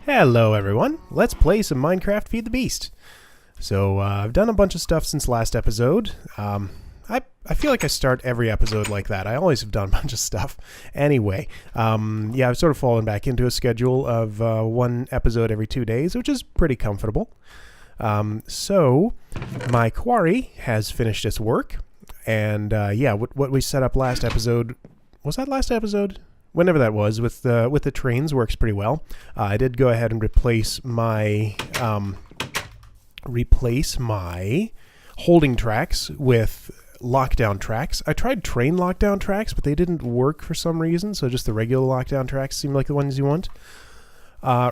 Hello everyone, let's play some Minecraft Feed the Beast. So I've done a bunch of stuff since last episode. I feel like I start every episode like that. I always have done a bunch of stuff. Anyway, yeah, I've sort of fallen back into a schedule of one episode every 2 days, which is pretty comfortable. So my quarry has finished its work, and yeah, what we set up last episode, was that last episode? Whenever that was, with the trains, works pretty well. I did go ahead and replace my holding tracks with lockdown tracks. I tried train lockdown tracks, but they didn't work for some reason, so just the regular lockdown tracks seem like the ones you want.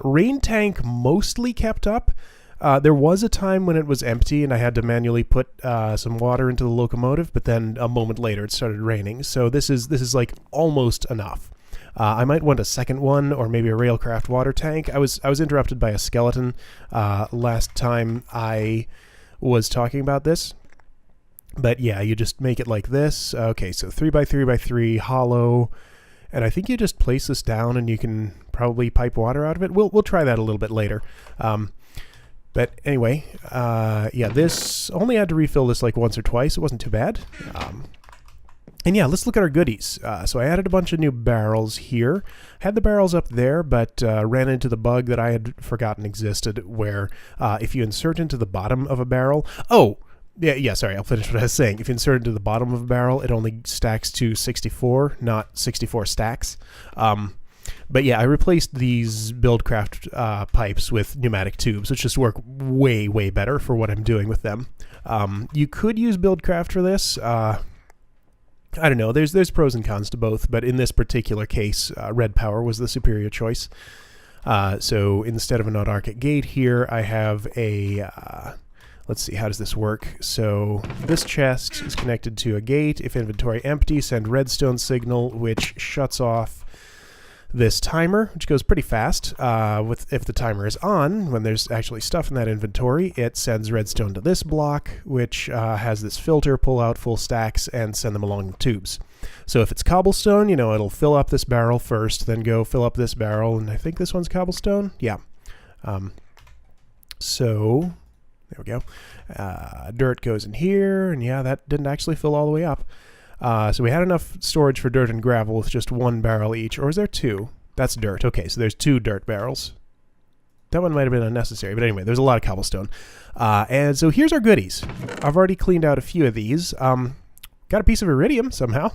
Rain tank mostly kept up. There was a time when it was empty and I had to manually put some water into the locomotive, but then a moment later it started raining, so this is like almost enough. I might want a second one, or maybe a Railcraft water tank. I was interrupted by a skeleton last time I was talking about this. But yeah, you just make it like this. Okay, so 3x3x3 hollow, and I think you just place this down and you can probably pipe water out of it. We'll try that a little bit later. But anyway, yeah, this only had to refill this like once or twice. It wasn't too bad. And yeah, let's look at our goodies. So I added a bunch of new barrels here. Had the barrels up there, but ran into the bug that I had forgotten existed, where if you insert into the bottom of a barrel... Oh! Yeah, sorry, I'll finish what I was saying. If you insert into the bottom of a barrel, it only stacks to 64, not 64 stacks. But yeah, I replaced these Buildcraft pipes with pneumatic tubes, which just work way, way better for what I'm doing with them. You could use Buildcraft for this. I don't know, there's pros and cons to both, but in this particular case, red power was the superior choice. So instead of an autarkic gate here, I have a... let's see, how does this work? So this chest is connected to a gate. If inventory empty, send redstone signal, which shuts off this timer, which goes pretty fast. If the timer is on, when there's actually stuff in that inventory, it sends redstone to this block, which has this filter, pull out full stacks, and send them along the tubes. So if it's cobblestone, you know, it'll fill up this barrel first, then go fill up this barrel, and I think this one's cobblestone? Yeah. So... there we go. Dirt goes in here, and yeah, that didn't actually fill all the way up. So we had enough storage for dirt and gravel with just one barrel each. Or is there two? That's dirt. Okay, so there's two dirt barrels. That one might have been unnecessary, but anyway, there's a lot of cobblestone. And so here's our goodies. I've already cleaned out a few of these. Got a piece of iridium somehow.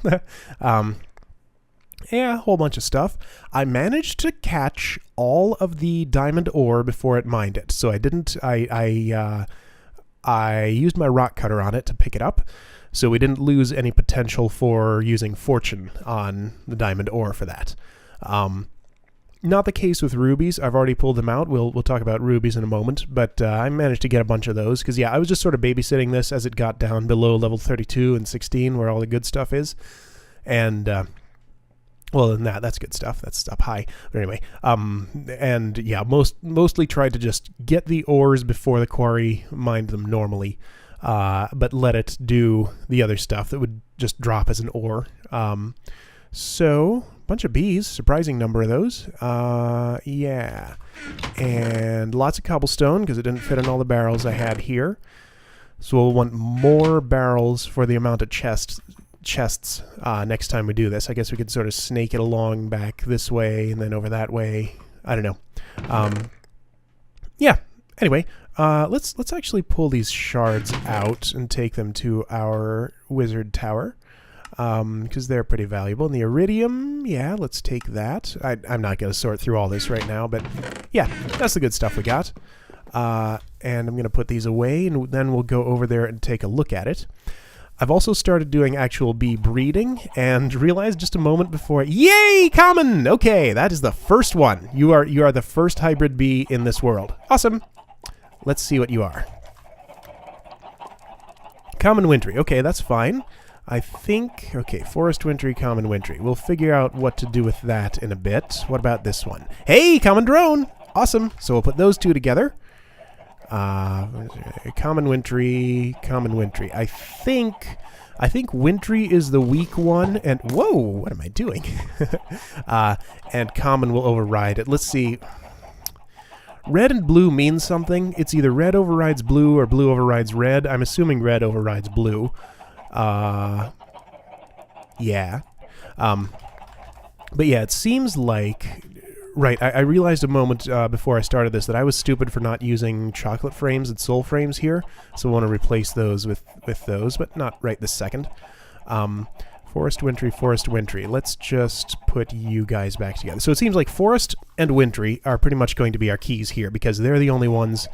Yeah, a whole bunch of stuff. I managed to catch all of the diamond ore before it mined it. So I didn't, I used my rock cutter on it to pick it up. So we didn't lose any potential for using fortune on the diamond ore for that. Not the case with rubies. I've already pulled them out. We'll talk about rubies in a moment. But I managed to get a bunch of those. Because yeah, I was just sort of babysitting this as it got down below level 32 and 16 where all the good stuff is. And... well, then that's good stuff. That's up high. But anyway, and yeah, mostly tried to just get the ores before the quarry mined them normally, but let it do the other stuff that would just drop as an ore. So, bunch of bees, surprising number of those. Yeah, and lots of cobblestone because it didn't fit in all the barrels I had here. So we'll want more barrels for the amount of chests next time we do this. I guess we could sort of snake it along back this way and then over that way. I don't know. Yeah. Anyway, let's actually pull these shards out and take them to our wizard tower because they're pretty valuable. And the iridium, yeah, let's take that. I'm not going to sort through all this right now, but yeah, that's the good stuff we got. And I'm going to put these away, and then we'll go over there and take a look at it. I've also started doing actual bee breeding and realized just a moment before, yay, common! Okay, that is the first one. You are the first hybrid bee in this world. Awesome. Let's see what you are. Common wintry. Okay, that's fine. I think, okay, forest wintry, common wintry. We'll figure out what to do with that in a bit. What about this one? Hey, common drone! Awesome. So we'll put those two together. Common wintry, common wintry. I think wintry is the weak one, and whoa, what am I doing? And common will override it. Let's see. red and blue means something. It's either red overrides blue or blue overrides red. I'm assuming red overrides blue. Yeah. But yeah, it seems like... Right, I realized a moment before I started this that I was stupid for not using chocolate frames and soul frames here, so I want to replace those with those, but not right this second. Forest, wintry, forest, wintry. Let's just put you guys back together. So it seems like forest and wintry are pretty much going to be our keys here, because they're the only ones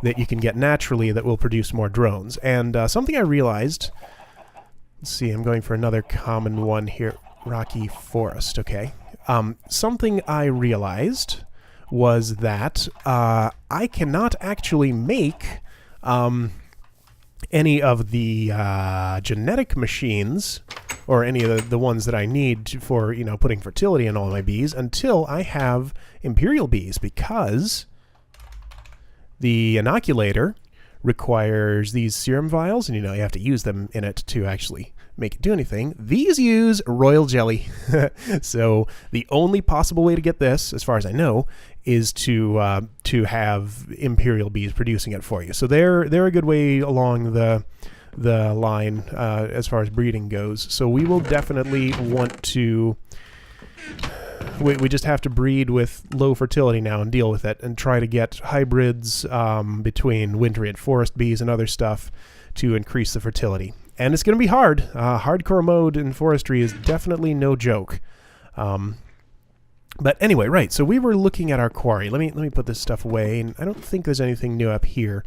that you can get naturally that will produce more drones. And something I realized... Let's see, I'm going for another common one here. Rocky forest, okay. Something I realized was that I cannot actually make any of the genetic machines, or any of the ones that I need for, you know, putting fertility in all my bees, until I have imperial bees, because the inoculator requires these serum vials, and you know you have to use them in it to actually make it do anything. These use royal jelly. So the only possible way to get this, as far as I know, is to have imperial bees producing it for you. So they're a good way along the line as far as breeding goes. So we will definitely want to... We just have to breed with low fertility now and deal with it, and try to get hybrids between wintry and forest bees and other stuff to increase the fertility. And it's going to be hard. Hardcore mode in forestry is definitely no joke. But anyway, right, so we were looking at our quarry. Let me put this stuff away, and I don't think there's anything new up here.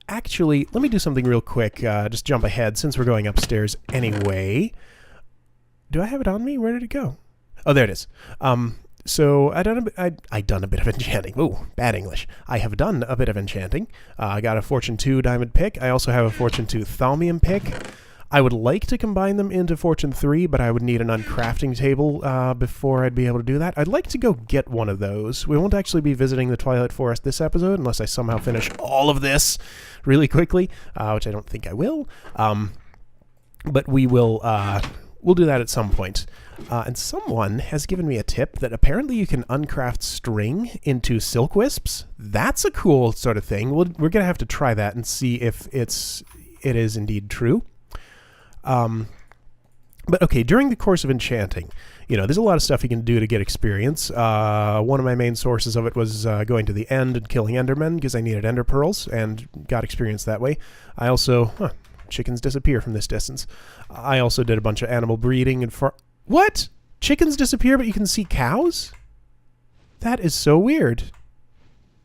Actually, let me do something real quick. Just jump ahead since we're going upstairs anyway. Do I have it on me? Where did it go? Oh, there it is. So I done a bit of enchanting. Ooh, bad English. I have done a bit of enchanting. I got a Fortune 2 diamond pick. I also have a Fortune 2 thaumium pick. I would like to combine them into Fortune 3, but I would need an uncrafting table before I'd be able to do that. I'd like to go get one of those. We won't actually be visiting the Twilight Forest this episode unless I somehow finish all of this really quickly, which I don't think I will. But we will... We'll do that at some point. And someone has given me a tip that apparently you can uncraft string into silk wisps. That's a cool sort of thing. We're going to have to try that and see if it is indeed true. But okay, during the course of enchanting, you know, there's a lot of stuff you can do to get experience. One of my main sources of it was going to the end and killing endermen because I needed ender pearls and got experience that way. I also... chickens disappear from this distance. I also did a bunch of animal breeding and What? Chickens disappear, but you can see cows? That is so weird.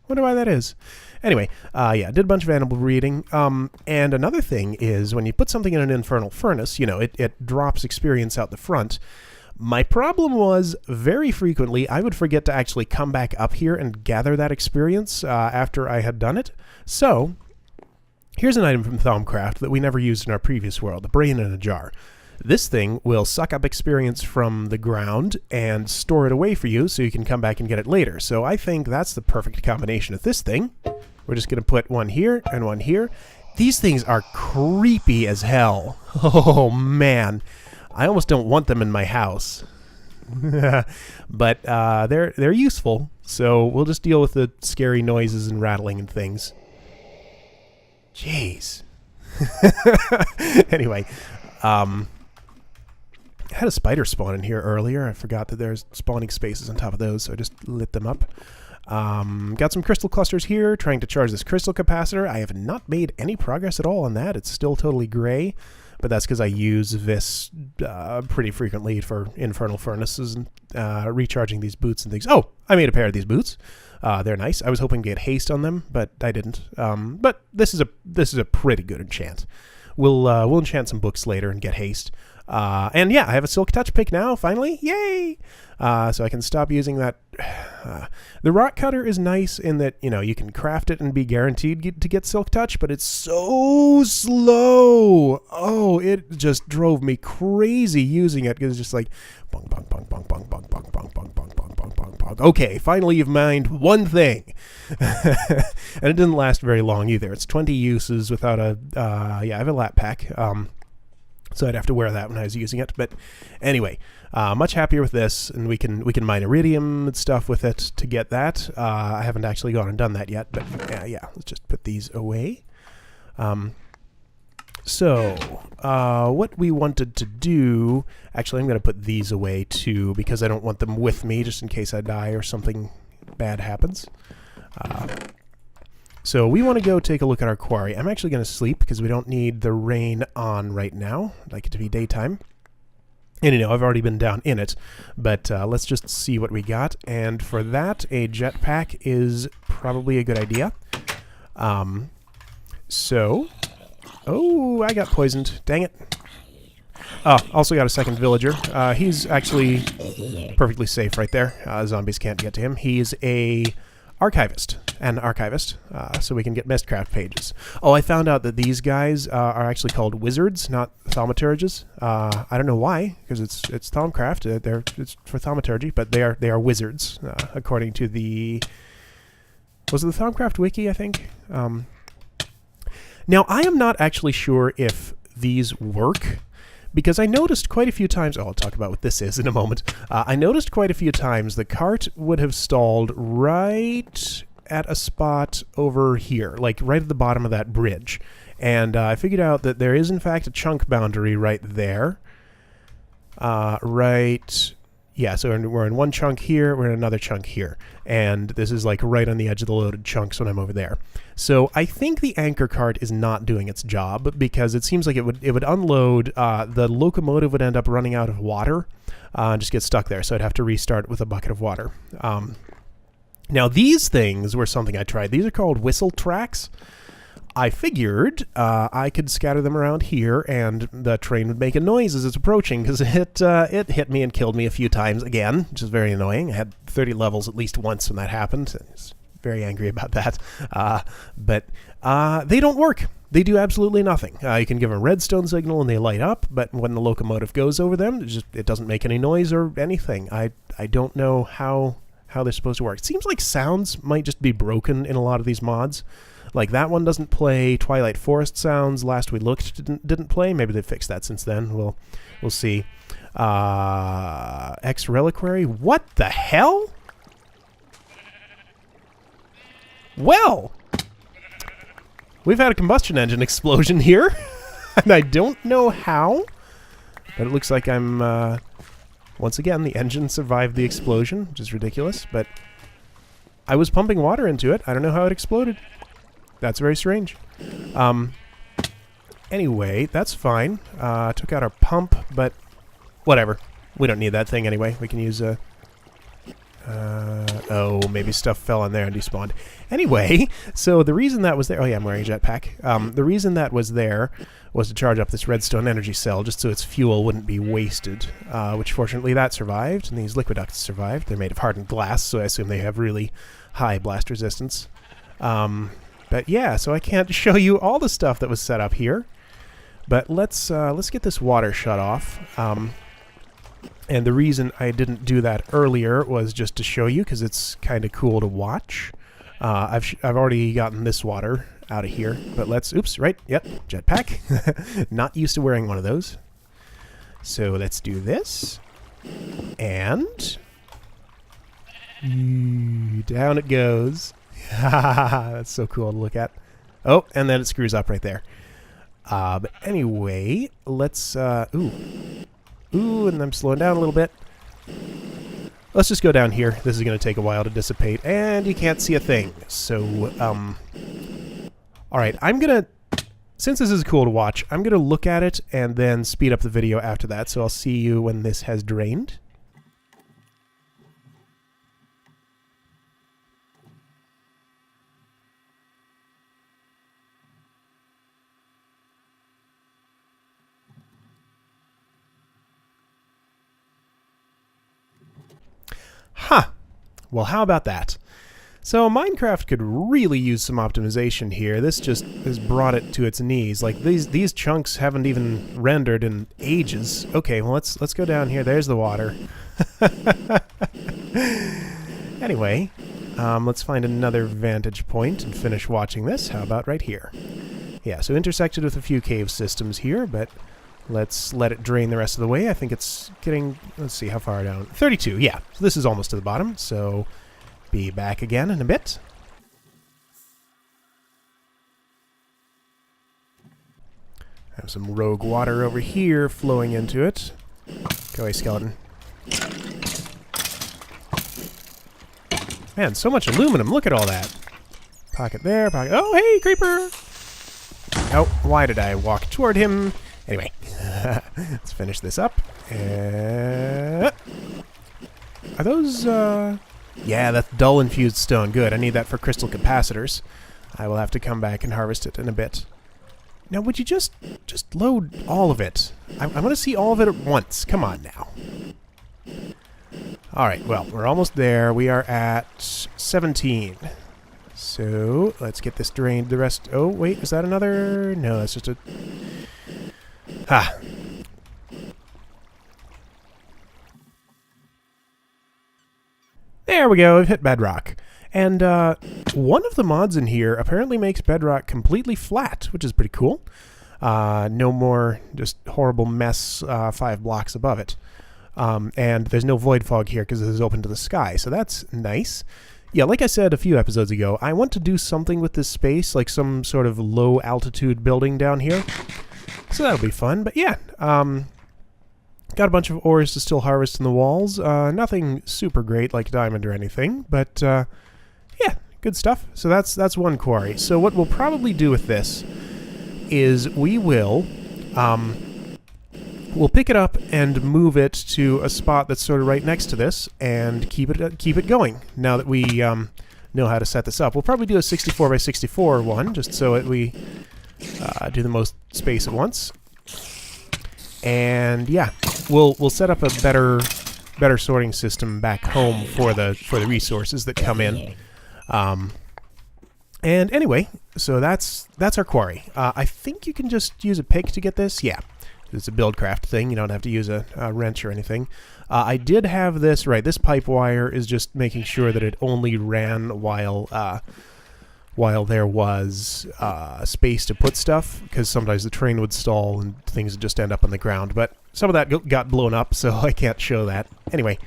Wonder why that is. Anyway, yeah, did a bunch of animal breeding. And another thing is when you put something in an infernal furnace, you know, it drops experience out the front. My problem was very frequently I would forget to actually come back up here and gather that experience after I had done it. So... here's an item from Xycraft that we never used in our previous world, the brain in a jar. This thing will suck up experience from the ground and store it away for you so you can come back and get it later. So I think that's the perfect combination of this thing. We're just going to put one here and one here. These things are creepy as hell. Oh, man. I almost don't want them in my house. But they're useful, so we'll just deal with the scary noises and rattling and things. Jeez. Anyway, I had a spider spawn in here earlier. I forgot that there's spawning spaces on top of those, so I just lit them up. Got some crystal clusters here, trying to charge this crystal capacitor. I have not made any progress at all on that. It's still totally gray, but that's because I use this pretty frequently for infernal furnaces and recharging these boots and things. Oh, I made a pair of these boots. They're nice. I was hoping to get haste on them, but I didn't. But this is a pretty good enchant. We'll enchant some books later and get haste. And yeah, I have a silk touch pick now, finally. Yay! So I can stop using that. The rock cutter is nice in that, you know, you can craft it and be guaranteed to get silk touch, but it's so slow. Oh, it just drove me crazy using it because it's just like bong, bong, bong, bong, bong, bong, bong, bong, bong, bong, bong, bong, bong, bong. Okay, finally you've mined one thing. And it didn't last very long either. It's 20 uses without a, yeah, I have a lap pack. So I'd have to wear that when I was using it. But anyway, Much happier with this, and we can mine iridium and stuff with it to get that. I haven't actually gone and done that yet, but yeah, let's just put these away. So what we wanted to do, actually I'm going to put these away too, because I don't want them with me just in case I die or something bad happens. So we want to go take a look at our quarry. I'm actually going to sleep because we don't need the rain on right now. I'd like it to be daytime. And you know, I've already been down in it, but let's just see what we got. And for that, a jetpack is probably a good idea. Oh, I got poisoned. Dang it. Oh, also got a second villager. He's actually perfectly safe right there. Zombies can't get to him. He's an archivist, so we can get Mistcraft pages. Oh, I found out that these guys are actually called wizards, not thaumaturges. I don't know why, because it's Thaumcraft. It's for thaumaturgy, but they are wizards, according to the... Was it the Thaumcraft wiki, I think? Now, I am not actually sure if these work, because I noticed quite a few times... Oh, I'll talk about what this is in a moment. I noticed quite a few times the cart would have stalled right at a spot over here, like right at the bottom of that bridge. And I figured out that there is, in fact, a chunk boundary right there. Yeah, so we're in one chunk here, we're in another chunk here. And this is like right on the edge of the loaded chunks when I'm over there. So I think the anchor cart is not doing its job, because it seems like it would unload, the locomotive would end up running out of water, and just get stuck there. So I'd have to restart with a bucket of water. Now these things were something I tried. These are called whistle tracks. I figured I could scatter them around here, and the train would make a noise as it's approaching, because it hit me and killed me a few times again, which is very annoying. I had 30 levels at least once when that happened. I was very angry about that. But they don't work. They do absolutely nothing. You can give them a redstone signal and they light up, but when the locomotive goes over them, it doesn't make any noise or anything. I don't know how they're supposed to work. It seems like sounds might just be broken in a lot of these mods. Like that one doesn't play. Twilight Forest sounds, last we looked, didn't play. Maybe they fixed that since then. We'll see. X Reliquary. What the hell? Well, we've had a combustion engine explosion here, and I don't know how, but it looks like I'm... once again, the engine survived the explosion, which is ridiculous, but I was pumping water into it. I don't know how it exploded. That's very strange. Anyway, that's fine. Took out our pump, but whatever. We don't need that thing anyway. We can use a... oh, maybe stuff fell on there and despawned. Anyway, so the reason that was there... Oh yeah, I'm wearing a jetpack. The reason that was there was to charge up this redstone energy cell, just so its fuel wouldn't be wasted, which fortunately that survived, and these liquiducts survived. They're made of hardened glass, so I assume they have really high blast resistance. But yeah, so I can't show you all the stuff that was set up here. But let's get this water shut off. And the reason I didn't do that earlier was just to show you, because it's kind of cool to watch. I've already gotten this water out of here, but let's... Oops, right, yep, jetpack. Not used to wearing one of those. So let's do this. And... down it goes. That's so cool to look at. Oh, and then it screws up right there. But anyway, let's... Ooh, and I'm slowing down a little bit. Let's just go down here. This is going to take a while to dissipate, and you can't see a thing. So, alright, I'm going to... Since this is cool to watch, I'm going to look at it and then speed up the video after that, so I'll see you when this has drained. Huh. Well, how about that? So Minecraft could really use some optimization here. This just has brought it to its knees. Like these chunks haven't even rendered in ages. Okay, well let's go down here. There's the water. Anyway, let's find another vantage point and finish watching this. How about right here? Yeah, so intersected with a few cave systems here, but Let's let it drain the rest of the way. I think it's getting, let's see, how far down? 32, yeah. So this is almost to the bottom, so be back again in a bit. Have some rogue water over here flowing into it. Go away, skeleton. Man, so much aluminum. Look at all that. Pocket there, pocket. Oh, hey, creeper! Oh, why did I walk toward him? Anyway, let's finish this up. Are those, yeah, that's dull infused stone. Good, I need that for crystal capacitors. I will have to come back and harvest it in a bit. Now, would you just load all of it? I want to see all of it at once. Come on now. Alright, well, we're almost there. We are at 17. So, let's get this drained. The rest... Oh, wait, is that another... No, that's just a... Ah. There we go, we've hit bedrock. And one of the mods in here apparently makes bedrock completely flat, which is pretty cool. No more just horrible mess 5 blocks above it. And there's no void fog here because it is open to the sky, so that's nice. Yeah, like I said a few episodes ago, I want to do something with this space, like some sort of low altitude building down here. So that'll be fun, but yeah. Got a bunch of ores to still harvest in the walls. Nothing super great like diamond or anything, but yeah, good stuff. So that's one quarry. So what we'll probably do with this is we will we'll pick it up and move it to a spot that's sort of right next to this and keep it going. Now that we know how to set this up, we'll probably do a 64 by 64 one just so that we do the most space at once. And yeah, we'll set up a better sorting system back home for the resources that come in. And anyway, so that's our quarry. I think you can just use a pick to get this. Yeah, it's a buildcraft thing. You don't have to use a wrench or anything. I did have this, right, this pipe wire is just making sure that it only ran while there was space to put stuff, because sometimes the train would stall and things would just end up on the ground. But some of that got blown up, so I can't show that. Anyway,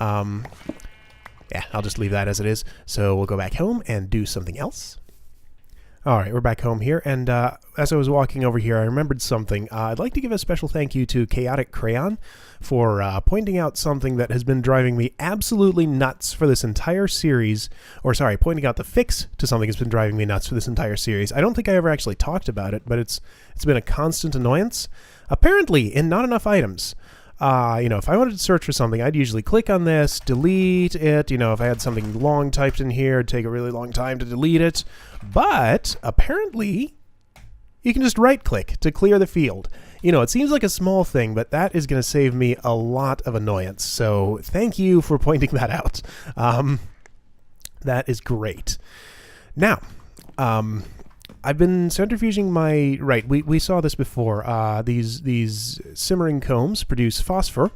yeah, I'll just leave that as it is. So we'll go back home and do something else. Alright, we're back home here, and as I was walking over here, I remembered something. I'd like to give a special thank you to Chaotic Crayon for pointing out something that has been driving me absolutely nuts for this entire series, or sorry, pointing out the fix to something that's been driving me nuts for this entire series. I don't think I ever actually talked about it, but it's been a constant annoyance. Apparently, in not enough items. You know, if I wanted to search for something, I'd usually click on this, delete it. You know, if I had something long typed in here, it'd take a really long time to delete it. But apparently, you can just right-click to clear the field. You know, it seems like a small thing, but that is going to save me a lot of annoyance. So thank you for pointing that out. That is great. Now, I've been centrifuging my... Right, we saw this before. These simmering combs produce phosphor.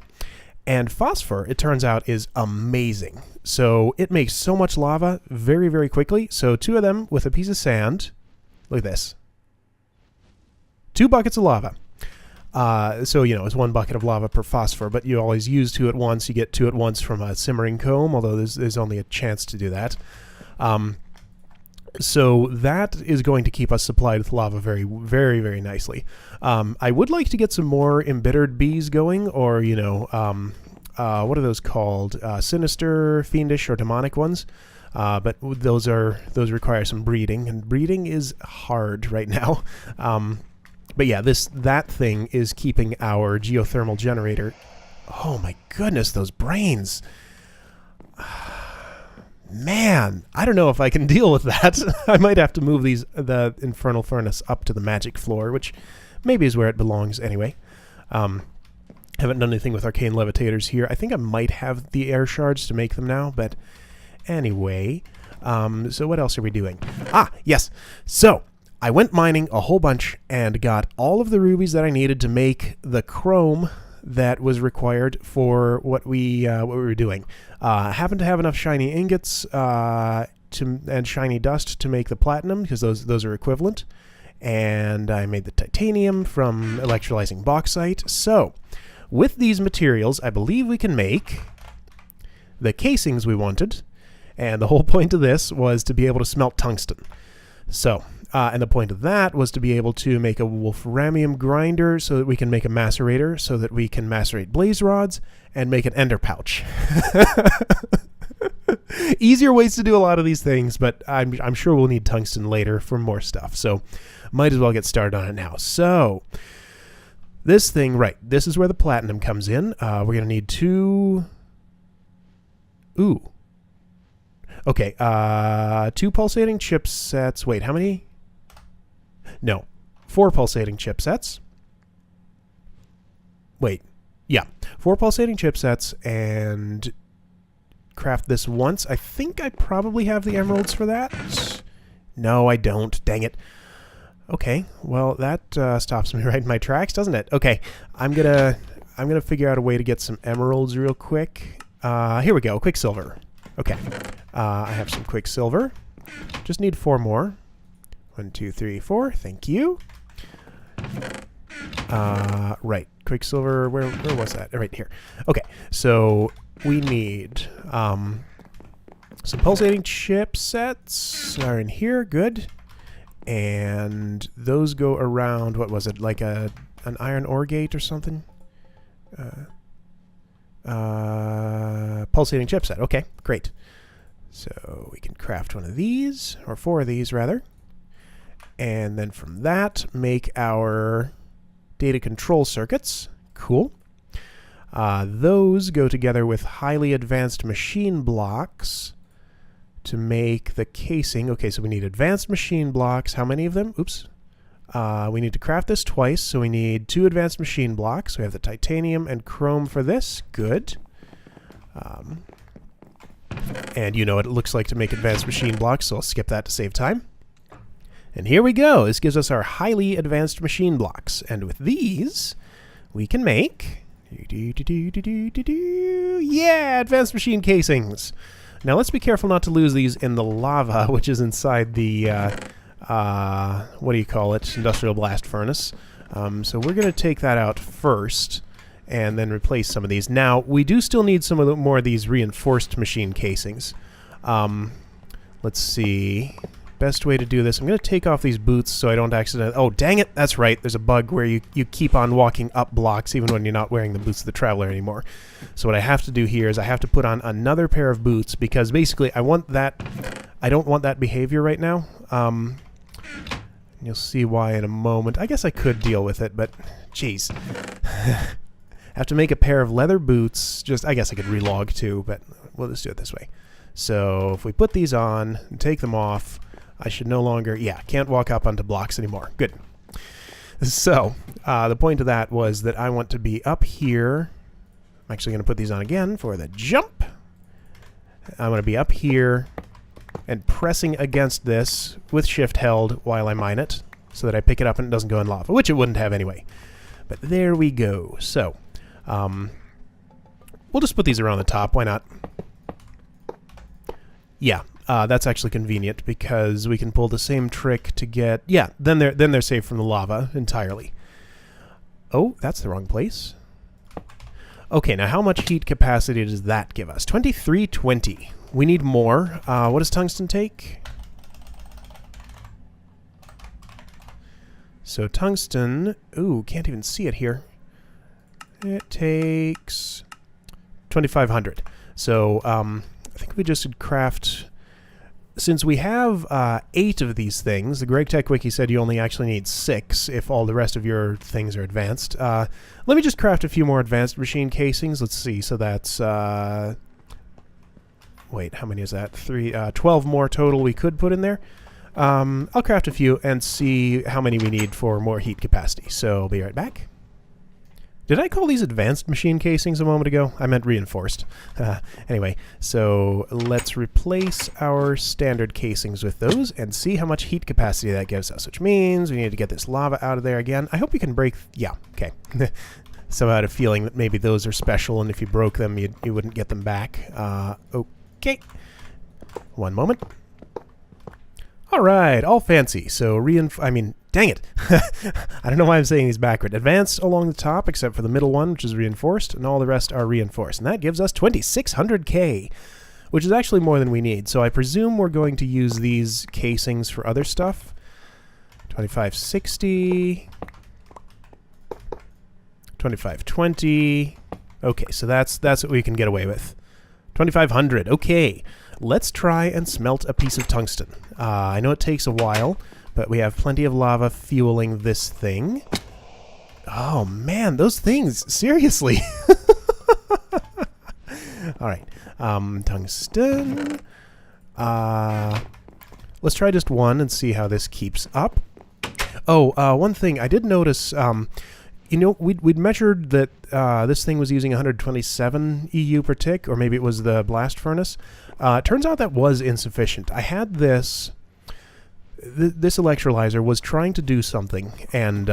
And phosphor, it turns out, is amazing. So it makes so much lava very, very quickly. So 2 of them with a piece of sand. Look at this. 2 buckets of lava. So, you know, it's 1 bucket of lava per phosphor, but you always use 2 at once. You get 2 at once from a simmering comb, although there's only a chance to do that. So that is going to keep us supplied with lava very, very, very nicely. I would like to get some more embittered bees going, or, you know, what are those called? Sinister, fiendish, or demonic ones. But those require some breeding, and breeding is hard right now. But yeah, that thing is keeping our geothermal generator. Oh my goodness, those brains. Man, I don't know if I can deal with that. I might have to move the infernal furnace up to the magic floor, which maybe is where it belongs anyway. Haven't done anything with arcane levitators here. I think I might have the air shards to make them now, but anyway. So what else are we doing? Ah, yes. So I went mining a whole bunch and got all of the rubies that I needed to make the chrome that was required for what we were doing. Happened to have enough shiny ingots and shiny dust to make the platinum, because those are equivalent. And I made the titanium from electrolyzing bauxite. So, with these materials, I believe we can make the casings we wanted. And the whole point of this was to be able to smelt tungsten. So, and the point of that was to be able to make a wolframium grinder so that we can make a macerator, so that we can macerate blaze rods and make an ender pouch. Easier ways to do a lot of these things, but I'm sure we'll need tungsten later for more stuff. So might as well get started on it now. So this thing, right, this is where the platinum comes in. We're going to need 2... Ooh. Okay, 2 pulsating chipsets. Wait, how many? No, 4 pulsating chipsets. Wait, yeah, 4 pulsating chipsets, and craft this once. I think I probably have the emeralds for that. No, I don't. Dang it. Okay, well that stops me right in my tracks, doesn't it? Okay, I'm gonna figure out a way to get some emeralds real quick. Here we go, quicksilver. Okay, I have some quicksilver. Just need 4 more. 1, 2, 3, 4. Thank you. Right, quicksilver. Where was that? Right here. Okay, so we need some pulsating chipsets are in here. Good. And those go around. What was it? Like an iron ore gate or something? Pulsating chipset. Okay, great. So we can craft one of these, or 4 of these rather, and then from that make our data control circuits. Cool. Those go together with highly advanced machine blocks to make the casing. Okay, so we need advanced machine blocks. How many of them? Oops. We need to craft this twice, so we need 2 advanced machine blocks. We have the titanium and chrome for this. Good. And you know what it looks like to make advanced machine blocks, so I'll skip that to save time. And here we go. This gives us our highly advanced machine blocks. And with these, we can make... Yeah, advanced machine casings. Now let's be careful not to lose these in the lava, which is inside the... what do you call it? Industrial blast furnace. So we're going to take that out first and then replace some of these. Now, we do still need some of the more of these reinforced machine casings. Let's see. Best way to do this. I'm going to take off these boots so I don't accidentally... Oh, dang it! That's right. There's a bug where you keep on walking up blocks even when you're not wearing the boots of the traveler anymore. So what I have to do here is I have to put on another pair of boots because basically I want that... I don't want that behavior right now. You'll see why in a moment. I guess I could deal with it, but geez. Have to make a pair of leather boots. Just, I guess I could relog too, but we'll just do it this way. So if we put these on and take them off, I should no longer, yeah, can't walk up onto blocks anymore. Good. So the point of that was that I want to be up here. I'm actually going to put these on again for the jump. I want to be up here and pressing against this with shift held while I mine it so that I pick it up and it doesn't go in lava, which it wouldn't have anyway. But there we go. So we'll just put these around the top. Why not? Yeah, that's actually convenient because we can pull the same trick to get... Yeah, then they're safe from the lava entirely. Oh, that's the wrong place. Okay, now how much heat capacity does that give us? 2320. We need more. What does tungsten take? So tungsten... Ooh, can't even see it here. It takes 2500. So I think we just should craft... Since we have 8 of these things, the Greg Tech Wiki said you only actually need 6 if all the rest of your things are advanced. Let me just craft a few more advanced machine casings. Let's see. So that's... wait, how many is that? 12 more total we could put in there. I'll craft a few and see how many we need for more heat capacity. So I'll be right back. Did I call these advanced machine casings a moment ago? I meant reinforced. Anyway, so let's replace our standard casings with those and see how much heat capacity that gives us, which means we need to get this lava out of there again. I hope you can break... Yeah, okay. So I had a feeling that maybe those are special, and if you broke them, you wouldn't get them back. Okay. One moment. All right, all fancy. So Dang it. I don't know why I'm saying these backward. Advanced along the top, except for the middle one, which is reinforced, and all the rest are reinforced. And that gives us 2600K, which is actually more than we need. So I presume we're going to use these casings for other stuff. 2560. 2520. Okay, so that's what we can get away with. 2500. Okay, let's try and smelt a piece of tungsten. I know it takes a while, but we have plenty of lava fueling this thing. Oh man, those things, seriously. All right, tungsten. Let's try just one and see how this keeps up. Oh, one thing I did notice, you know, we'd measured that this thing was using 127 EU per tick, or maybe it was the blast furnace. It turns out that was insufficient. I had this electrolyzer was trying to do something, and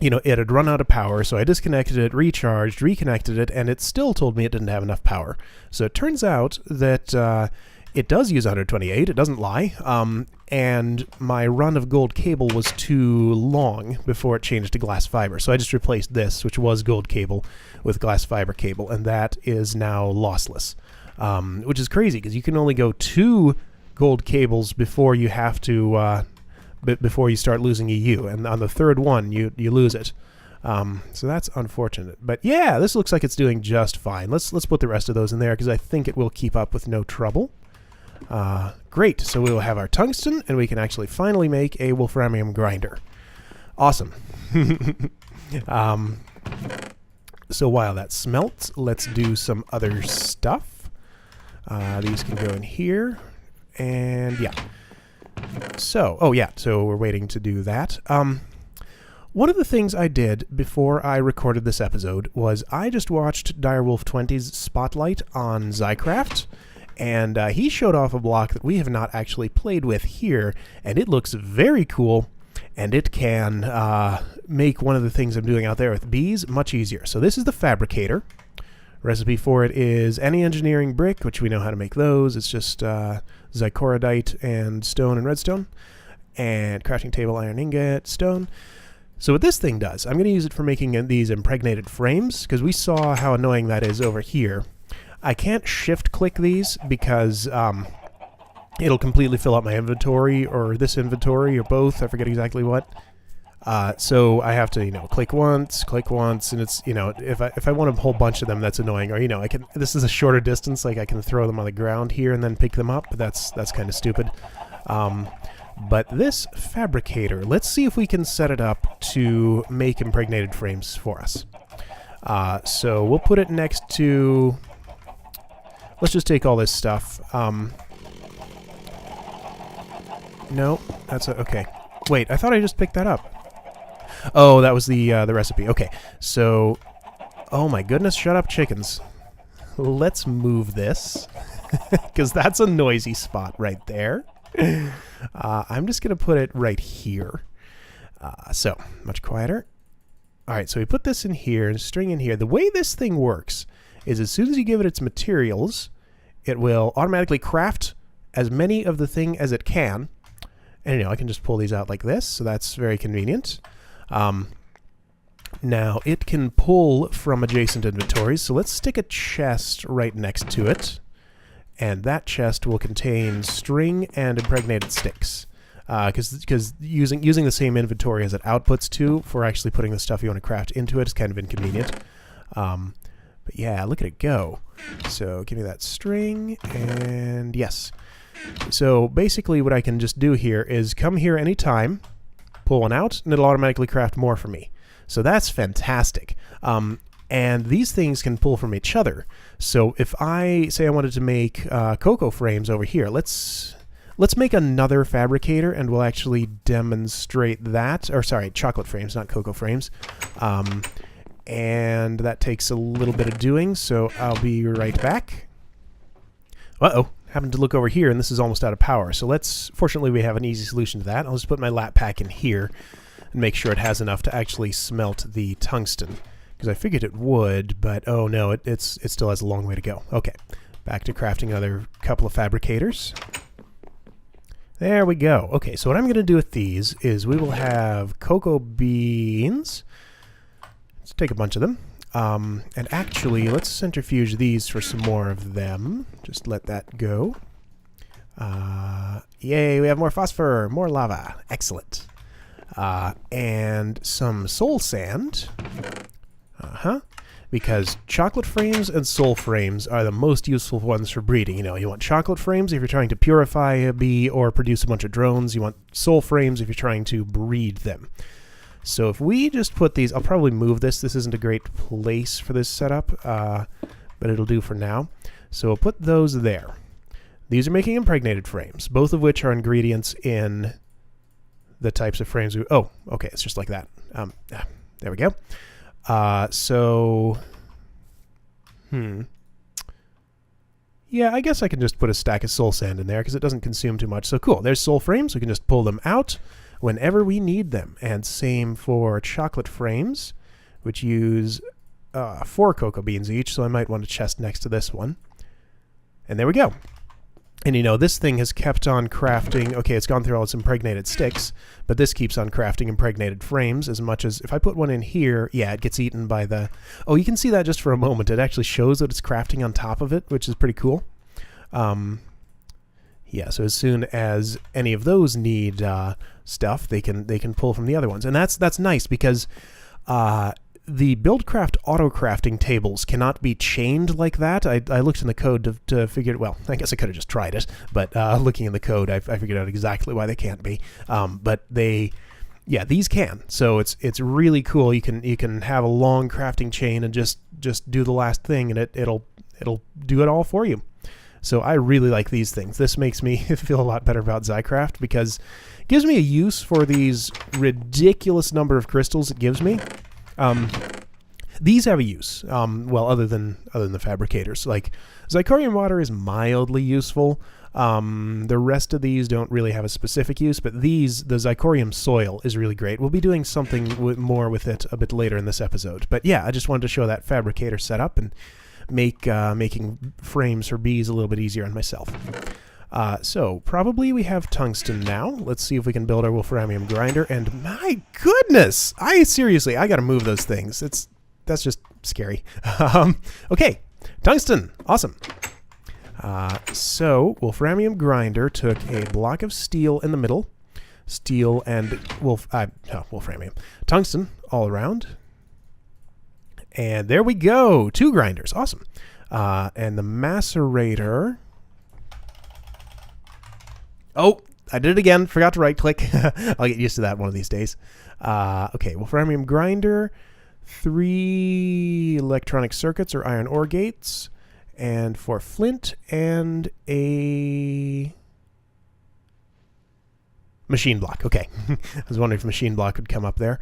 you know, it had run out of power, so I disconnected it, recharged, reconnected it, and it still told me it didn't have enough power. So it turns out that it does use 128, it doesn't lie, and my run of gold cable was too long before it changed to glass fiber. So I just replaced this, which was gold cable, with glass fiber cable, and that is now lossless, which is crazy, because you can only go 2 gold cables before you have to, before you start losing EU, and on the 3rd one, you lose it. So that's unfortunate. But yeah, this looks like it's doing just fine. Let's put the rest of those in there, because I think it will keep up with no trouble. Great, so we will have our tungsten, and we can actually finally make a wolframium grinder. Awesome. So while that smelts, let's do some other stuff. These can go in here, and yeah. So, oh yeah, so we're waiting to do that. One of the things I did before I recorded this episode was I just watched Direwolf 20's Spotlight on Xycraft, and he showed off a block that we have not actually played with here, and it looks very cool, and it can make one of the things I'm doing out there with bees much easier. So this is the fabricator. Recipe for it is any engineering brick, which we know how to make those. It's just Xycorodite and stone and redstone, and crafting table, iron ingot, stone. So what this thing does, I'm going to use it for making these impregnated frames, because we saw how annoying that is over here. I can't shift-click these because it'll completely fill up my inventory, or this inventory, or both. I forget exactly what. So I have to, you know, click once, and it's, you know, if I want a whole bunch of them, that's annoying. Or, you know, I can. This is a shorter distance, like I can throw them on the ground here and then pick them up. But that's kind of stupid. But this fabricator, let's see if we can set it up to make impregnated frames for us. So we'll put it next to. Let's just take all this stuff. No, that's okay. Wait, I thought I just picked that up. Oh, that was the recipe. Okay, so, oh my goodness, shut up, chickens. Let's move this, because that's a noisy spot right there. I'm just going to put it right here. So, much quieter. All right, so we put this in here and string in here. The way this thing works is as soon as you give it its materials, it will automatically craft as many of the thing as it can. And, you know, I can just pull these out like this, so that's very convenient. Now, it can pull from adjacent inventories, so let's stick a chest right next to it. And that chest will contain string and impregnated sticks. Because using the same inventory as it outputs to for actually putting the stuff you want to craft into it is kind of inconvenient. But yeah, look at it go. So give me that string, and yes. So basically what I can just do here is come here anytime, pull one out, and it'll automatically craft more for me. So that's fantastic. And these things can pull from each other. So if I say I wanted to make cocoa frames over here, let's make another fabricator, and we'll actually demonstrate that. Or sorry, chocolate frames, not cocoa frames. And that takes a little bit of doing, so I'll be right back. Uh-oh, happened to look over here, and this is almost out of power. So fortunately we have an easy solution to that. I'll just put my lap pack in here and make sure it has enough to actually smelt the tungsten. Because I figured it would, but oh no, it still has a long way to go. Okay, back to crafting another couple of fabricators. There we go. Okay, so what I'm going to do with these is we will have cocoa beans. Let's take a bunch of them. And actually, let's centrifuge these for some more of them. Just let that go. Yay, we have more phosphor, more lava. Excellent. And some soul sand. Because chocolate frames and soul frames are the most useful ones for breeding. You know, you want chocolate frames if you're trying to purify a bee or produce a bunch of drones. You want soul frames if you're trying to breed them. So if we just put these, I'll probably move this. This isn't a great place for this setup, but it'll do for now. So we'll put those there. These are making impregnated frames, both of which are ingredients in the types of frames we... Oh, okay, it's just like that. There we go. Yeah, I guess I can just put a stack of soul sand in there because it doesn't consume too much. So cool, there's soul frames. We can just pull them out whenever we need them. And same for chocolate frames, which use 4 cocoa beans each. So I might want a chest next to this one. And there we go. And you know, this thing has kept on crafting. Okay, it's gone through all its impregnated sticks, but this keeps on crafting impregnated frames as much as... If I put one in here, yeah, it gets eaten by the... Oh, you can see that just for a moment. It actually shows that it's crafting on top of it, which is pretty cool. Yeah, so as soon as any of those need stuff, they can pull from the other ones. And that's nice because... the BuildCraft auto-crafting tables cannot be chained like that. I looked in the code to figure... Well, I guess I could have just tried it, but looking in the code, I figured out exactly why they can't be. But they... Yeah, these can. So it's really cool. You can have a long crafting chain and just do the last thing, and it'll do it all for you. So I really like these things. This makes me feel a lot better about Xycraft because it gives me a use for these ridiculous number of crystals it gives me. These have a use, well, other than the fabricators. Like, Xycorium water is mildly useful. The rest of these don't really have a specific use, but the Xycorium soil is really great. We'll be doing something more with it a bit later in this episode. But yeah, I just wanted to show that fabricator setup and making frames for bees a little bit easier on myself. So probably we have tungsten now. Let's see if we can build our wolframium grinder. And my goodness, I gotta move those things. That's just scary. Okay, tungsten, awesome. So wolframium grinder took a block of steel in the middle, steel and wolframium, tungsten all around, and there we go. 2 grinders, awesome. And the macerator. Oh, I did it again. Forgot to right-click. I'll get used to that one of these days. Okay, wolframium grinder, 3 electronic circuits or iron ore gates, and 4 flint, and a machine block. Okay, I was wondering if machine block would come up there.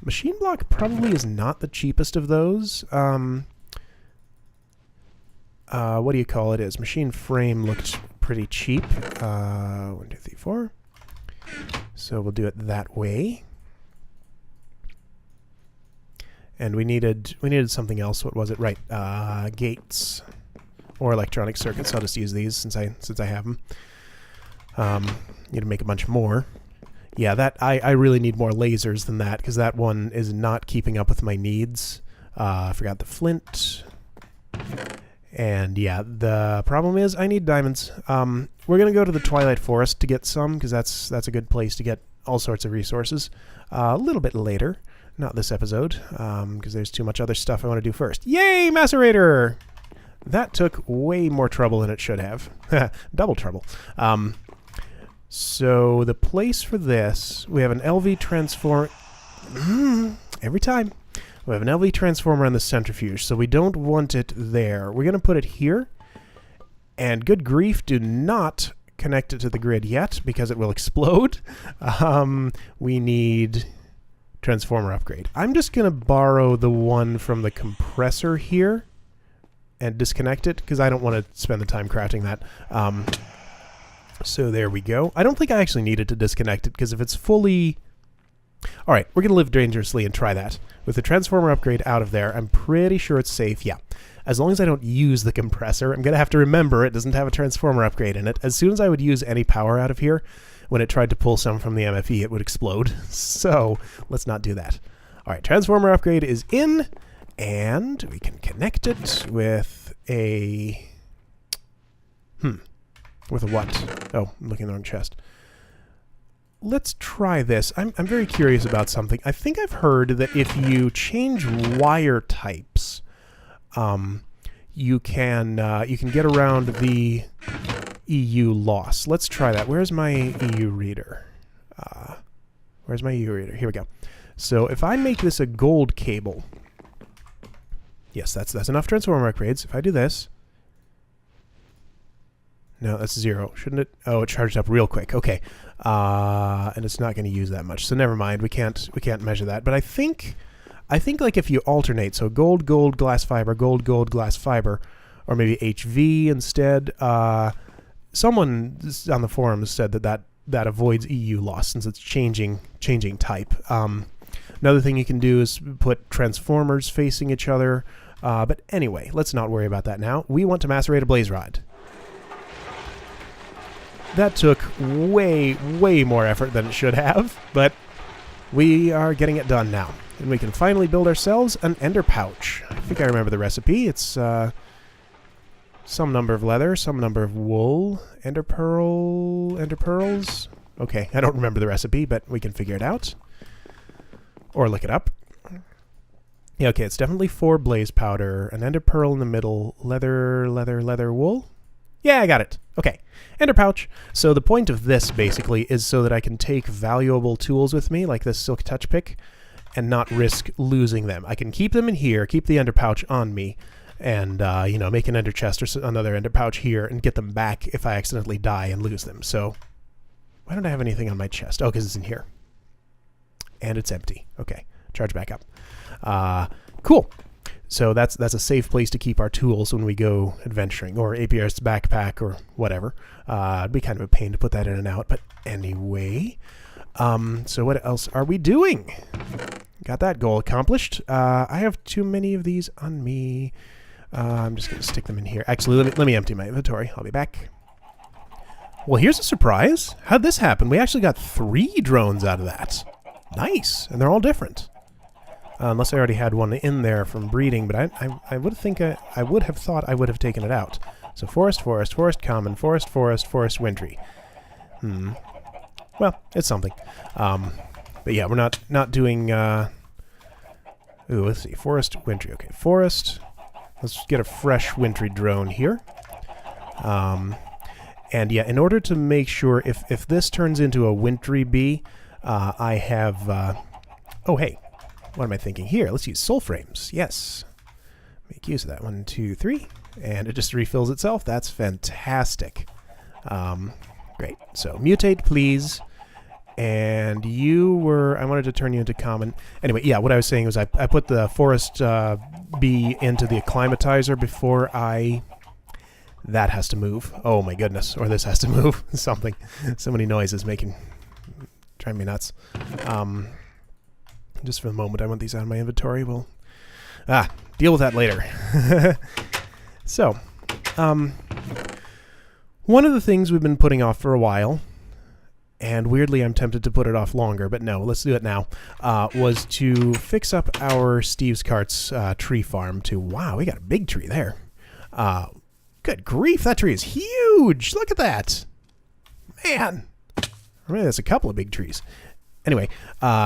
Machine block probably is not the cheapest of those. What do you call it? Machine frame looked pretty cheap. 1, 2, 3, 4. So we'll do it that way. And we needed something else. What was it? Right, gates or electronic circuits. I'll just use these since I have them. Need to make a bunch more. Yeah, that I really need more lasers than that because that one is not keeping up with my needs. I forgot the flint. And yeah, the problem is I need diamonds. We're going to go to the Twilight Forest to get some because that's a good place to get all sorts of resources. A little bit later, not this episode, because there's too much other stuff I want to do first. Yay, macerator! That took way more trouble than it should have. Double trouble. So the place for this, we have an LV transform... every time. We have an LV transformer on the centrifuge, so we don't want it there. We're going to put it here. And good grief, do not connect it to the grid yet, because it will explode. We need transformer upgrade. I'm just going to borrow the one from the compressor here and disconnect it, because I don't want to spend the time crafting that. So there we go. I don't think I actually needed to disconnect it, because if it's fully All right, we're going to live dangerously and try that. With the transformer upgrade out of there, I'm pretty sure it's safe. Yeah. As long as I don't use the compressor, I'm going to have to remember it doesn't have a transformer upgrade in it. As soon as I would use any power out of here, when it tried to pull some from the MFE, it would explode. So let's not do that. All right, transformer upgrade is in, and we can connect it with a... With a what? Oh, I'm looking in the wrong chest. Let's try this. I'm very curious about something. I think I've heard that if you change wire types, you can get around the EU loss. Let's try that. Where's my EU reader? Where's my EU reader? Here we go. So if I make this a gold cable, yes, that's enough transformer upgrades. If I do this, no, that's 0, shouldn't it? Oh, it charged up real quick. Okay, and it's not going to use that much, so never mind. We can't measure that. But I think like if you alternate, so gold, gold, glass fiber, gold, gold, glass fiber, or maybe HV instead. Someone on the forums said that avoids EU loss since it's changing type. Another thing you can do is put transformers facing each other. But anyway, let's not worry about that now. We want to macerate a blaze rod. That took way, way more effort than it should have, but we are getting it done now. And we can finally build ourselves an ender pouch. I think I remember the recipe. It's some number of leather, some number of wool, ender pearls. Okay, I don't remember the recipe, but we can figure it out. Or look it up. Yeah, okay, it's definitely 4 blaze powder, an ender pearl in the middle, leather, wool. Yeah, I got it. Okay, ender pouch. So the point of this, basically, is so that I can take valuable tools with me, like this silk touch pick, and not risk losing them. I can keep them in here, keep the ender pouch on me, and, you know, make an ender chest or another ender pouch here, and get them back if I accidentally die and lose them. So, why don't I have anything on my chest? Oh, because it's in here. And it's empty. Okay, charge back up. Cool. So that's a safe place to keep our tools when we go adventuring, or APR's backpack, or whatever. It'd be kind of a pain to put that in and out, but anyway. So what else are we doing? Got that goal accomplished. I have too many of these on me. I'm just going to stick them in here. Actually, let me empty my inventory. I'll be back. Well, here's a surprise. How'd this happen? We actually got 3 drones out of that. Nice. And they're all different. Unless I already had one in there from breeding, but I would think I would have thought I would have taken it out. So forest, forest, forest common, forest, forest, forest wintry. Well, it's something. But yeah, we're not doing. Ooh, let's see, forest, wintry. Okay, forest. Let's get a fresh wintry drone here. And yeah, in order to make sure if this turns into a wintry bee, I have. Oh hey. What am I thinking here? Let's use soul frames. Yes. Make use of that. 1, 2, 3. And it just refills itself. That's fantastic. Great. So mutate, please. And you were... I wanted to turn you into common. Anyway, yeah, what I was saying was I put the forest bee into the acclimatizer before I... That has to move. Oh my goodness. Or this has to move. Something. So many noises driving me nuts. Just for the moment, I want these out of my inventory. We'll deal with that later. So, one of the things we've been putting off for a while, and weirdly I'm tempted to put it off longer, but no, let's do it now, was to fix up our Steve's Cart's tree farm to, wow, we got a big tree there. Good grief, that tree is huge! Look at that! Man! I mean, that's a couple of big trees. Anyway,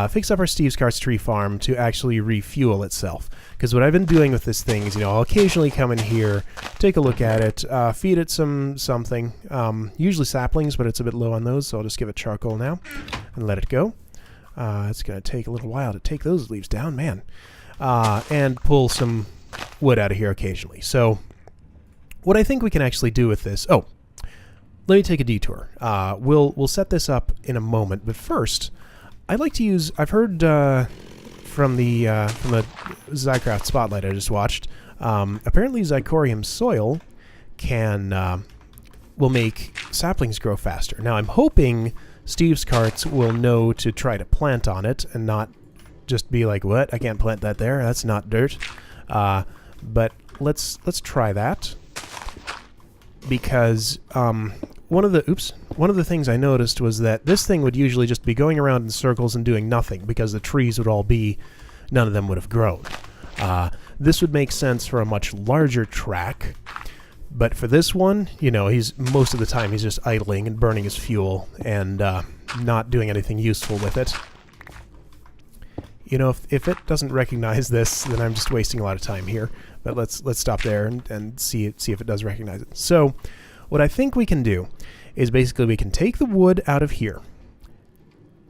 fix up our Steve's Cart's tree farm to actually refuel itself. Because what I've been doing with this thing is, you know, I'll occasionally come in here, take a look at it, feed it something. Usually saplings, but it's a bit low on those, so I'll just give it charcoal now and let it go. It's going to take a little while to take those leaves down, man. And pull some wood out of here occasionally. So what I think we can actually do with this... Oh, let me take a detour. We'll set this up in a moment, but first... I'd like to use... I've heard from the Xycraft spotlight I just watched, apparently Xycorium soil can will make saplings grow faster. Now I'm hoping Steve's carts will know to try to plant on it and not just be like, what? I can't plant that there. That's not dirt. But let's try that, because one of the things I noticed was that this thing would usually just be going around in circles and doing nothing because the trees would all be, none of them would have grown. This would make sense for a much larger track, but for this one, you know, most of the time he's just idling and burning his fuel and not doing anything useful with it. You know, if it doesn't recognize this, then I'm just wasting a lot of time here. But let's stop there and see if it does recognize it. So what I think we can do is basically we can take the wood out of here.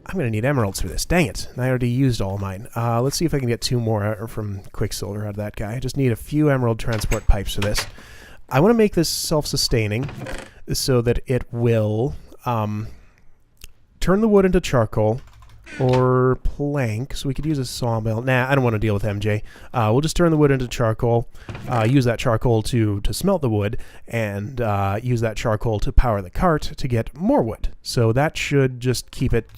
I'm going to need emeralds for this. Dang it. I already used all mine. Let's see if I can get 2 more from Quicksilver out of that guy. I just need a few emerald transport pipes for this. I want to make this self-sustaining so that it will turn the wood into charcoal or plank, so we could use a sawmill. Nah, I don't want to deal with MJ. We'll just turn the wood into charcoal, use that charcoal to smelt the wood, and use that charcoal to power the cart to get more wood. So that should just keep it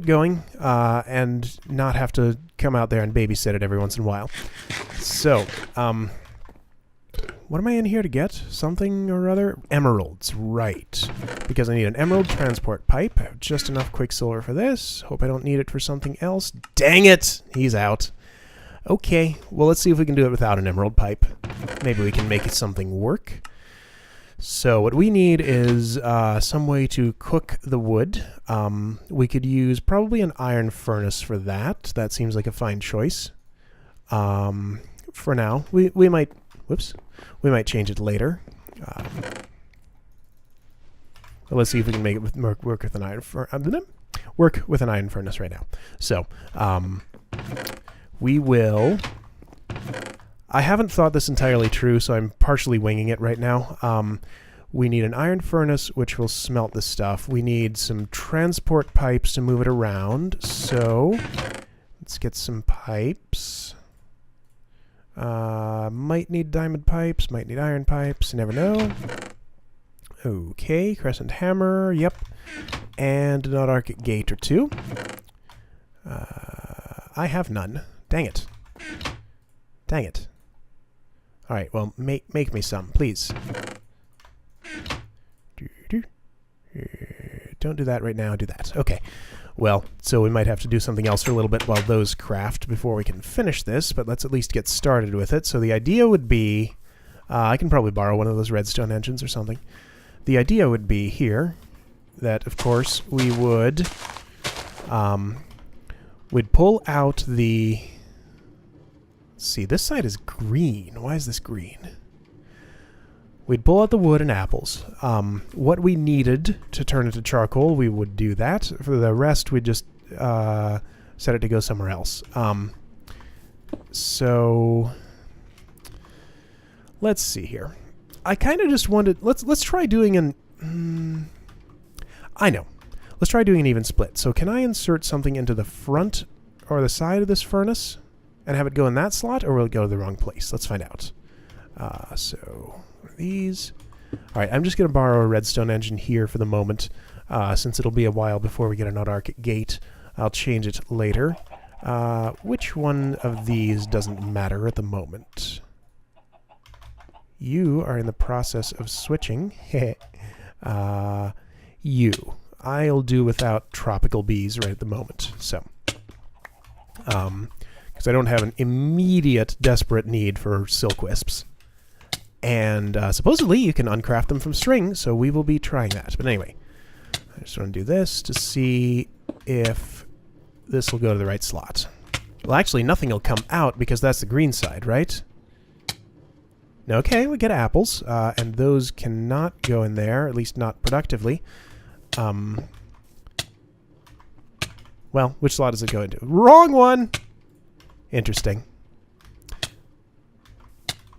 going, and not have to come out there and babysit it every once in a while. So, what am I in here to get? Something or other? Emeralds, right. Because I need an emerald transport pipe. I have just enough Quicksilver for this. Hope I don't need it for something else. Dang it! He's out. Okay, well, let's see if we can do it without an emerald pipe. Maybe we can make something work. So what we need is some way to cook the wood. We could use probably an iron furnace for that. That seems like a fine choice. For now, we might... Whoops. We might change it later. Let's see if we can make it work with an iron work with an iron furnace right now. So, we will... I haven't thought this entirely true, so I'm partially winging it right now. We need an iron furnace, which will smelt the stuff. We need some transport pipes to move it around. So, let's get some pipes. Might need diamond pipes, might need iron pipes, you never know. Okay, crescent hammer, yep. And an arc gate or 2. I have none. Dang it. Dang it. Alright, well, make me some, please. Don't do that right now, do that. Okay. Well, so we might have to do something else for a little bit while those craft before we can finish this, but let's at least get started with it. So the idea would be... I can probably borrow one of those redstone engines or something. The idea would be here that, of course, we would... we'd pull out the... Let's see, this side is green. Why is this green? We'd pull out the wood and apples. What we needed to turn into charcoal, we would do that. For the rest, we'd just set it to go somewhere else. So let's see here. I kind of just wanted... Let's try doing an... I know. Let's try doing an even split. So can I insert something into the front or the side of this furnace and have it go in that slot, or will it go to the wrong place? Let's find out. So... these. Alright, I'm just going to borrow a redstone engine here for the moment, since it'll be a while before we get an arc gate. I'll change it later. Which one of these doesn't matter at the moment? You are in the process of switching. You. I'll do without tropical bees right at the moment. So, because I don't have an immediate, desperate need for silk wisps. And supposedly you can uncraft them from string, so we will be trying that. But anyway, I just want to do this to see if this will go to the right slot. Well, actually, nothing will come out because that's the green side, right? Okay, we get apples, and those cannot go in there, at least not productively. Well, which slot does it go into? Wrong one! Interesting.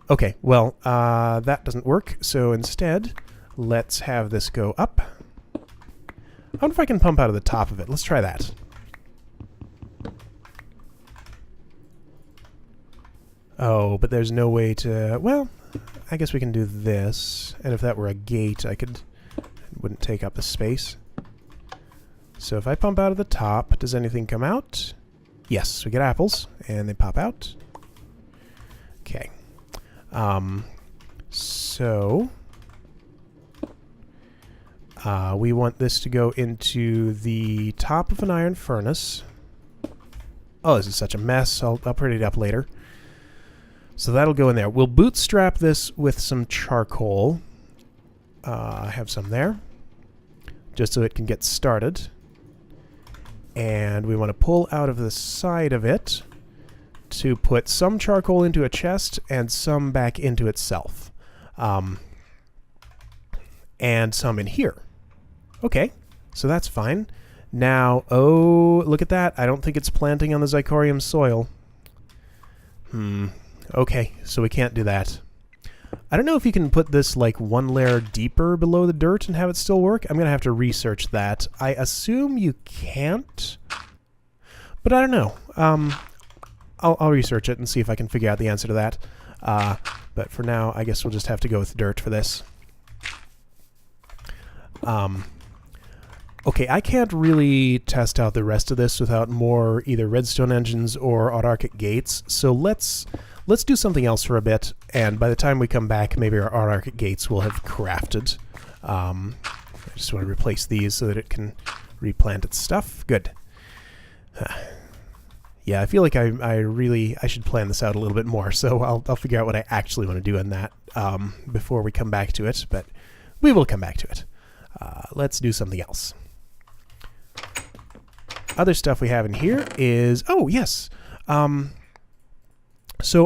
Okay, well, that doesn't work, so instead, let's have this go up. I wonder if I can pump out of the top of it. Let's try that. Oh, but there's no way to... Well, I guess we can do this. And if that were a gate, it wouldn't take up the space. So if I pump out of the top, does anything come out? Yes, we get apples, and they pop out. Okay. So we want this to go into the top of an iron furnace. Oh, this is such a mess. I'll pretty it up later. So that'll go in there. We'll bootstrap this with some charcoal. I have some there, just so it can get started. And we want to pull out of the side of it to put some charcoal into a chest and some back into itself. And some in here. Okay, so that's fine. Now, oh, look at that. I don't think it's planting on the Xycorium soil. Okay, so we can't do that. I don't know if you can put this like one layer deeper below the dirt and have it still work. I'm going to have to research that. I assume you can't, but I don't know. I'll research it and see if I can figure out the answer to that. But for now, I guess we'll just have to go with dirt for this. Okay, I can't really test out the rest of this without more either redstone engines or autarkic gates. So let's do something else for a bit, and by the time we come back, maybe our autarkic gates will have crafted. I just want to replace these so that it can replant its stuff. Good. Yeah, I feel like I should plan this out a little bit more, so I'll figure out what I actually want to do in that before we come back to it, but we will come back to it. Let's do something else. Other stuff we have in here is, oh yes, so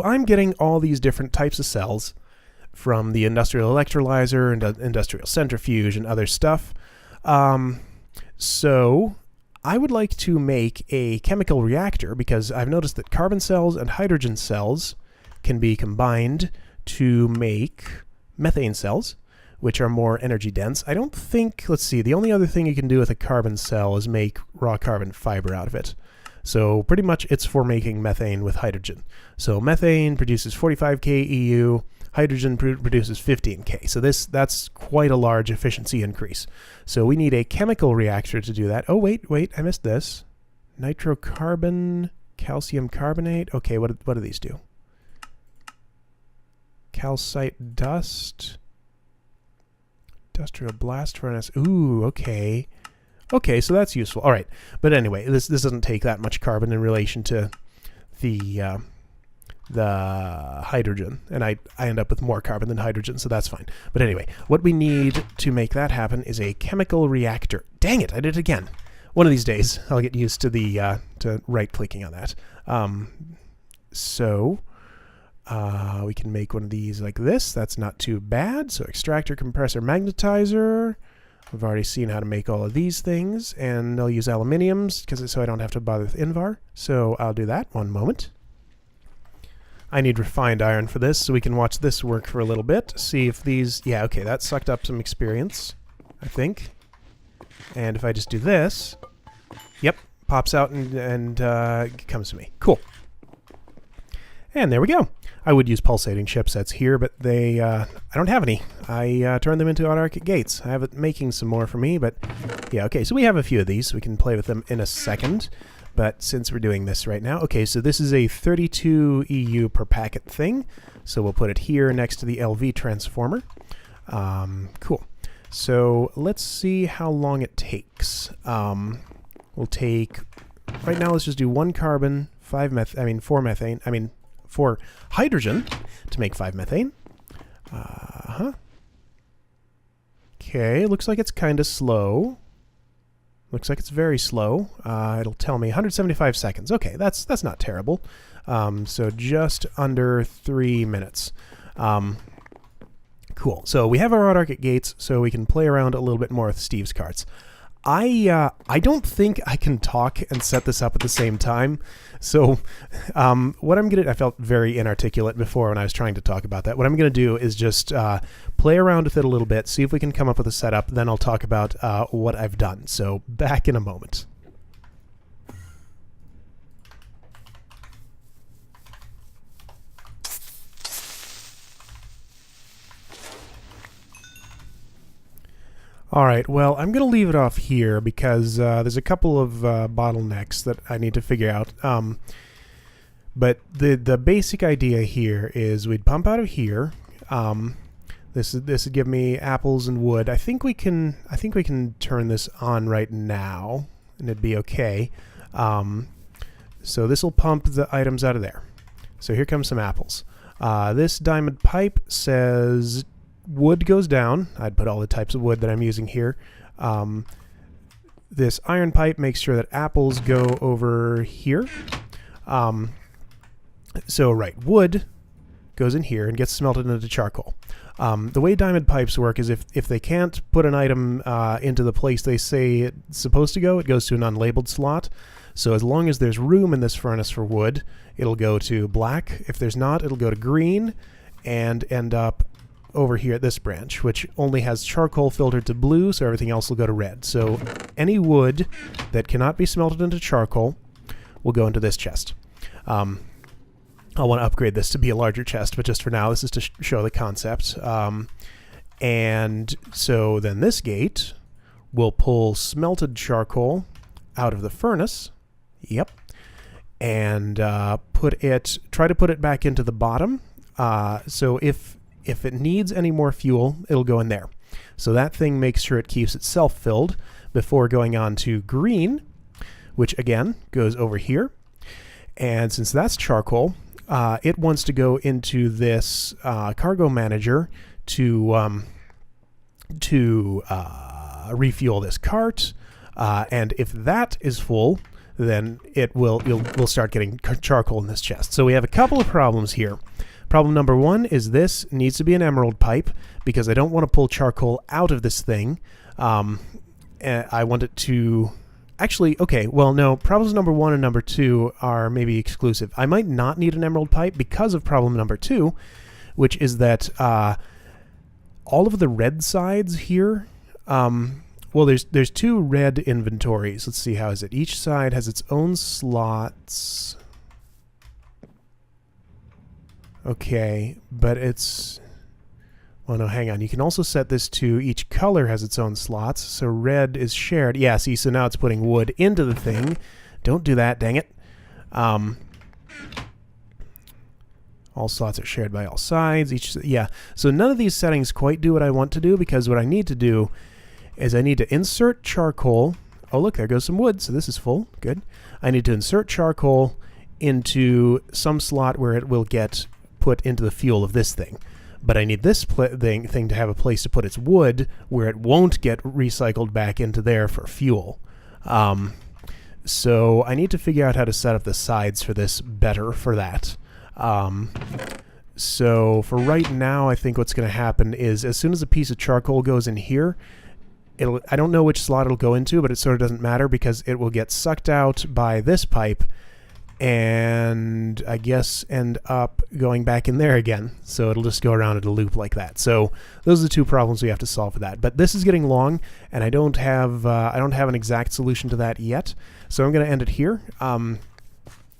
I'm getting all these different types of cells from the industrial electrolyzer and industrial centrifuge and other stuff. So I would like to make a chemical reactor because I've noticed that carbon cells and hydrogen cells can be combined to make methane cells, which are more energy dense. I don't think, let's see, the only other thing you can do with a carbon cell is make raw carbon fiber out of it. So pretty much it's for making methane with hydrogen. So methane produces 45k EU, hydrogen produces 15k. So that's quite a large efficiency increase. So we need a chemical reactor to do that. Oh, wait, I missed this. Nitrocarbon, calcium carbonate. Okay, what do these do? Calcite dust. Industrial blast furnace. Ooh, okay. Okay, so that's useful. All right. But anyway, this doesn't take that much carbon in relation to the hydrogen. And I end up with more carbon than hydrogen, so that's fine. But anyway, what we need to make that happen is a chemical reactor. Dang it, I did it again. One of these days, I'll get used to the to right-clicking on that. We can make one of these like this. That's not too bad. So extractor, compressor, magnetizer. We've already seen how to make all of these things, and I'll use aluminiums so I don't have to bother with Invar. So I'll do that. One moment. I need refined iron for this, so we can watch this work for a little bit. See if these... Yeah, okay, that sucked up some experience, I think. And if I just do this... Yep, pops out and comes to me. Cool. And there we go. I would use pulsating chipsets here, but they I don't have any. I turned them into autarkic gates. I have it making some more for me, but yeah, okay, so we have a few of these, so we can play with them in a second. But since we're doing this right now, okay, so this is a 32 EU per packet thing, so we'll put it here next to the LV transformer. Cool. So let's see how long it takes. We'll take, right now let's just do 1 carbon, 4 methane, 4 hydrogen to make 5 methane. Okay, looks like it's kind of slow. Looks like it's very slow. It'll tell me 175 seconds. Okay, that's not terrible. So just under 3 minutes. Cool. So we have our autarkic gates, so we can play around a little bit more with Steve's carts. I don't think I can talk and set this up at the same time. So what I'm going to... I felt very inarticulate before when I was trying to talk about that. What I'm going to do is just play around with it a little bit, see if we can come up with a setup, then I'll talk about what I've done. So back in a moment. All right, well, I'm going to leave it off here because there's a couple of bottlenecks that I need to figure out. But the basic idea here is we'd pump out of here. This would give me apples and wood. I think we can turn this on right now, and it'd be okay. So this will pump the items out of there. So here comes some apples. This diamond pipe says wood goes down. I'd put all the types of wood that I'm using here. This iron pipe makes sure that apples go over here. So right, wood goes in here and gets smelted into charcoal. The way diamond pipes work is if they can't put an item into the place they say it's supposed to go, it goes to an unlabeled slot. So as long as there's room in this furnace for wood, it'll go to black. If there's not, it'll go to green and end up over here at this branch, which only has charcoal filtered to blue, so everything else will go to red. So any wood that cannot be smelted into charcoal will go into this chest. I'll want to upgrade this to be a larger chest, but just for now, this is to show the concept. And so then this gate will pull smelted charcoal out of the furnace. Yep. And try to put it back into the bottom. So if it needs any more fuel, it'll go in there. So that thing makes sure it keeps itself filled before going on to green, which again goes over here. And since that's charcoal, it wants to go into this cargo manager to refuel this cart. And if that is full, then we'll start getting charcoal in this chest. So we have a couple of problems here. Problem number one is this needs to be an emerald pipe because I don't want to pull charcoal out of this thing. And I want it to... Actually, okay, well, no, problems number one and number two are maybe exclusive. I might not need an emerald pipe because of problem number two, which is that all of the red sides here... well, there's two red inventories. Let's see, how is it? Each side has its own slots... Okay, but it's... Well, no, hang on. You can also set this to each color has its own slots. So red is shared. Yeah, see, so now it's putting wood into the thing. Don't do that, dang it. All slots are shared by all sides. Yeah, so none of these settings quite do what I want to do because what I need to do is I need to insert charcoal. Oh, look, there goes some wood. So this is full. Good. I need to insert charcoal into some slot where it will get put into the fuel of this thing. But I need this thing to have a place to put its wood where it won't get recycled back into there for fuel. So I need to figure out how to set up the sides for this better for that. So for right now, I think what's going to happen is as soon as a piece of charcoal goes in here, I don't know which slot it'll go into, but it sort of doesn't matter because it will get sucked out by this pipe and I guess end up going back in there again. So it'll just go around in a loop like that. So those are the two problems we have to solve for that. But this is getting long, and I don't have an exact solution to that yet. So I'm going to end it here.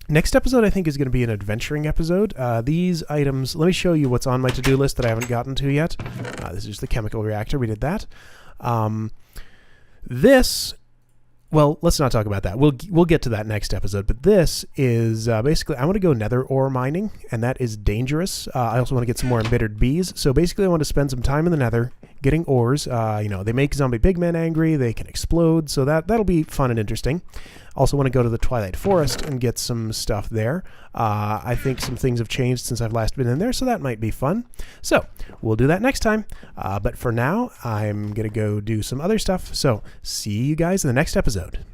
Next episode, I think, is going to be an adventuring episode. These items, let me show you what's on my to-do list that I haven't gotten to yet. This is just the chemical reactor. We did that. Well, let's not talk about that. We'll get to that next episode. But this is basically, I want to go nether ore mining, and that is dangerous. I also want to get some more embittered bees. So basically, I want to spend some time in the nether getting ores. They make zombie pigmen angry. They can explode. So that'll be fun and interesting. Also want to go to the Twilight Forest and get some stuff there. I think some things have changed since I've last been in there, so that might be fun. So we'll do that next time. But for now, I'm going to go do some other stuff. So see you guys in the next episode.